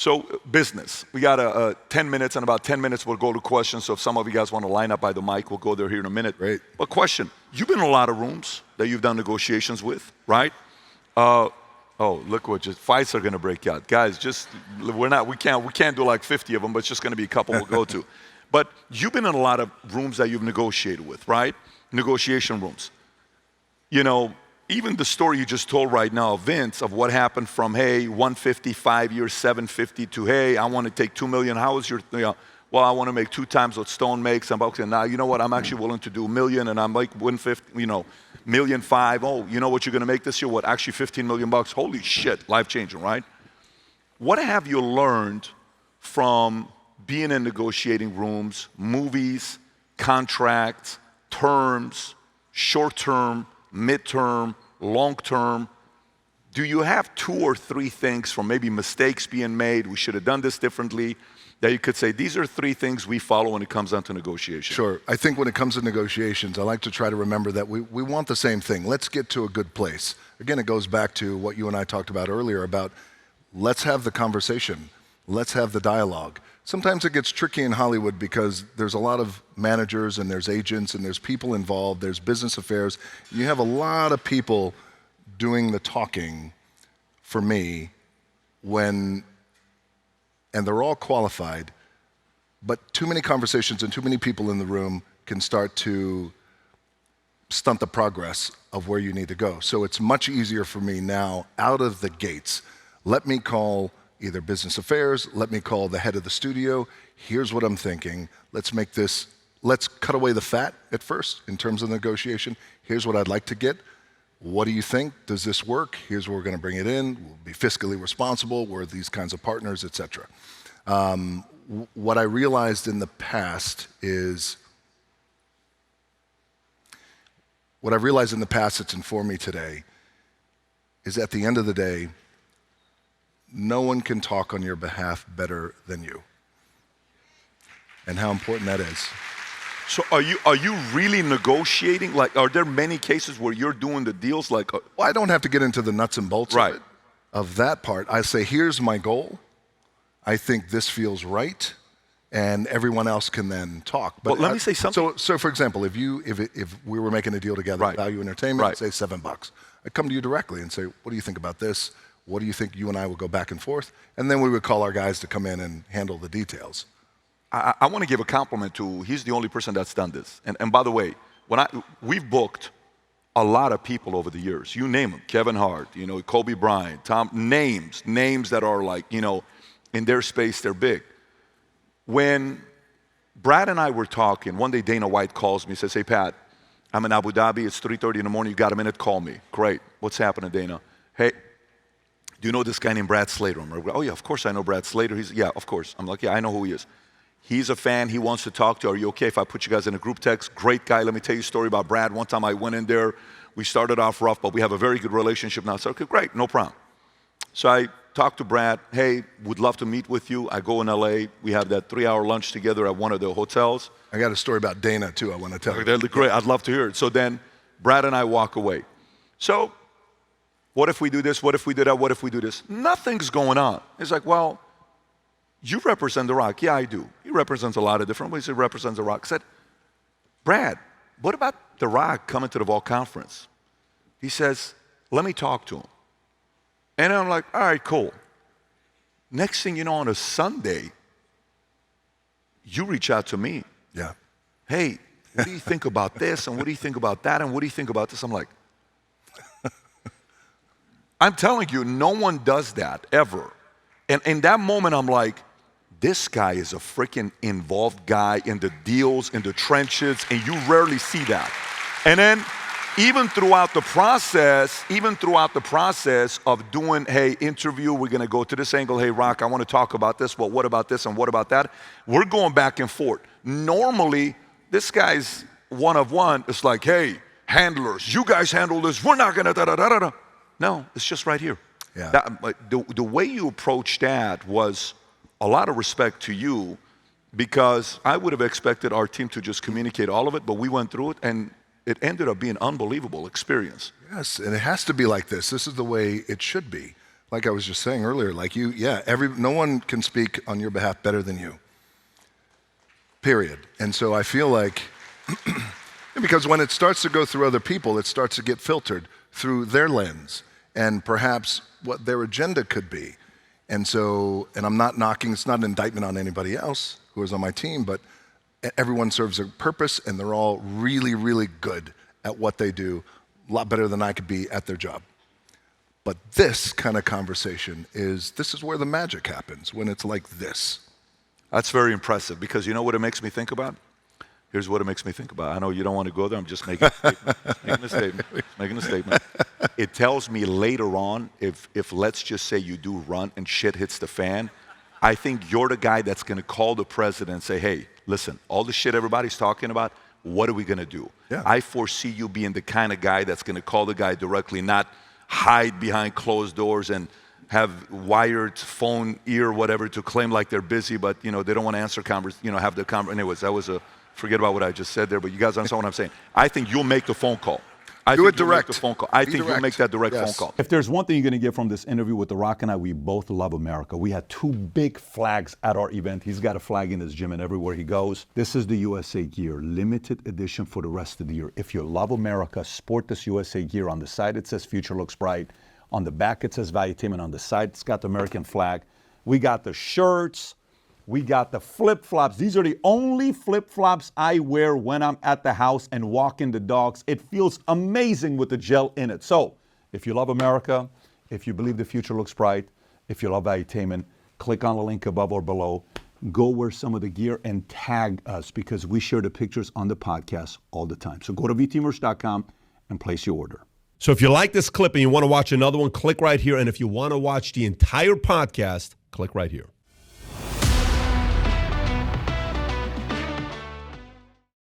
So business, we got 10 minutes, and about 10 minutes we'll go to questions. So if some of you guys want to line up by the mic, we'll go there here in a minute. Great. But question, you've been in a lot of rooms that you've done negotiations with, right? Oh, look what fights are going to break out. Guys, we can't do like 50 of them, but it's just going to be a couple we'll go to. But you've been in a lot of rooms that you've negotiated with, right? Negotiation rooms. You know, even the story you just told right now, Vince, of what happened from, hey, 150, 5 years, 750 to, hey, I want to take 2 million. How is your, well, I want to make 2 times what Stone makes. I'm okay. Now, you know what? I'm actually willing to do $1 million, and I'm like 150, $1.5 million. Oh, you know what you're going to make this year? What? Actually, $15 million. Holy shit, life-changing, right? What have you learned from being in negotiating rooms, movies, contracts, terms, short-term, mid-term, long-term? Do you have 2 or 3 things from maybe mistakes being made, we should have done this differently, that you could say, these are 3 things we follow when it comes down to negotiation? Sure. I think when it comes to negotiations, I like to try to remember that we want the same thing. Let's get to a good place. Again, it goes back to what you and I talked about earlier about let's have the conversation. Let's have the dialogue. Sometimes it gets tricky in Hollywood because there's a lot of managers and there's agents and there's people involved, there's business affairs. You have a lot of people doing the talking for me and they're all qualified, but too many conversations and too many people in the room can start to stunt the progress of where you need to go. So it's much easier for me now out of the gates. Let me call either business affairs, let me call the head of the studio. Here's what I'm thinking. Let's cut away the fat at first in terms of negotiation. Here's what I'd like to get. What do you think? Does this work? Here's where we're going to bring it in. We'll be fiscally responsible. We're these kinds of partners, et cetera. What I realized in the past is, it's informed me today, is at the end of the day, no one can talk on your behalf better than you. And how important that is. So are you really negotiating? Like, are there many cases where you're doing the deals? Like, well, I don't have to get into the nuts and bolts of that part. I say, here's my goal. I think this feels right, and everyone else can then talk. But let me say something. So for example, if we were making a deal together, Value Entertainment, say $7, I'd come to you directly and say, what do you think about this? What do you think? You and I would go back and forth, and then we would call our guys to come in and handle the details. I want to give a compliment to, he's the only person that's done this. And by the way, we've booked a lot of people over the years. You name them, Kevin Hart, Kobe Bryant, names that are like, in their space, they're big. When Brad and I were talking, one day Dana White calls me, says, hey, Pat, I'm in Abu Dhabi, it's 3:30 in the morning, you got a minute, call me. Great, what's happening, Dana? Hey, do you know this guy named Brad Slater? I'm like, oh yeah, of course I know Brad Slater. Yeah, of course. I'm like, yeah, I know who he is. He's a fan, he wants to talk to you. Are you okay if I put you guys in a group text? Great guy, let me tell you a story about Brad. One time I went in there, we started off rough, but we have a very good relationship now. I said, okay, great, no problem. So I talked to Brad, hey, would love to meet with you. I go in LA, we have that 3-hour lunch together at one of the hotels. I got a story about Dana too I want to tell you. Great, I'd love to hear it. So then Brad and I walk away. So what if we do this? What if we do that? What if we do this? Nothing's going on. It's like, well, you represent The Rock. Yeah, I do. He represents a lot of different ways. He represents The Rock. I said, Brad, what about The Rock coming to the Vault Conference? He says, let me talk to him. And I'm like, all right, cool. Next thing you know, on a Sunday, you reach out to me. Yeah. Hey, what do you think about this? And what do you think about that? And what do you think about this? I'm like, I'm telling you, no one does that ever. And in that moment, I'm like, this guy is a freaking involved guy in the deals, in the trenches, and you rarely see that. And then even throughout the process of doing, hey, interview, we're gonna go to this angle, hey, Rock, I wanna talk about this, well, what about this and what about that? We're going back and forth. Normally, this guy's one of one. It's like, hey, handlers, you guys handle this, we're not gonna da-da-da-da-da. No, it's just right here. Yeah. The way you approached that was a lot of respect to you, because I would have expected our team to just communicate all of it, but we went through it and it ended up being an unbelievable experience. Yes, and it has to be like this. This is the way it should be. like I was just saying earlier, like no one can speak on your behalf better than you. Period. And so I feel like, because when it starts to go through other people, it starts to get filtered through their lens and perhaps what their agenda could be. And so, and I'm not knocking, it's not an indictment on anybody else who is on my team, but everyone serves a purpose and they're all really, really good at what they do, a lot better than I could be at their job. But this kind of conversation this is where the magic happens, when it's like this. That's very impressive, because you know what it makes me think about? Here's what it makes me think about. I know you don't want to go there. I'm just making a statement. It tells me later on, if let's just say you do run and shit hits the fan, I think you're the guy that's going to call the president and say, hey, listen, all the shit everybody's talking about, what are we going to do? Yeah. I foresee you being the kind of guy that's going to call the guy directly, not hide behind closed doors and have wired phone ear, whatever, to claim like they're busy, but they don't want to answer have the conversation. Anyways, that was forget about what I just said there, but you guys understand what I'm saying. I think you'll make the phone call. I think you'll make the phone call. I think you'll make that direct phone call. If there's one thing you're going to get from this interview with The Rock and I, we both love America. We had 2 big flags at our event. He's got a flag in his gym and everywhere he goes. This is the USA gear, limited edition for the rest of the year. If you love America, sport this USA gear. On the side it says Future Looks Bright. On the back it says Valuetainment. On the side it's got the American flag. We got the shirts. We got the flip-flops. These are the only flip-flops I wear when I'm at the house and walking the dogs. It feels amazing with the gel in it. So if you love America, if you believe the future looks bright, if you love Valuetainment, click on the link above or below. Go wear some of the gear and tag us, because we share the pictures on the podcast all the time. So go to vtmerch.com and place your order. So if you like this clip and you want to watch another one, click right here. And if you want to watch the entire podcast, click right here.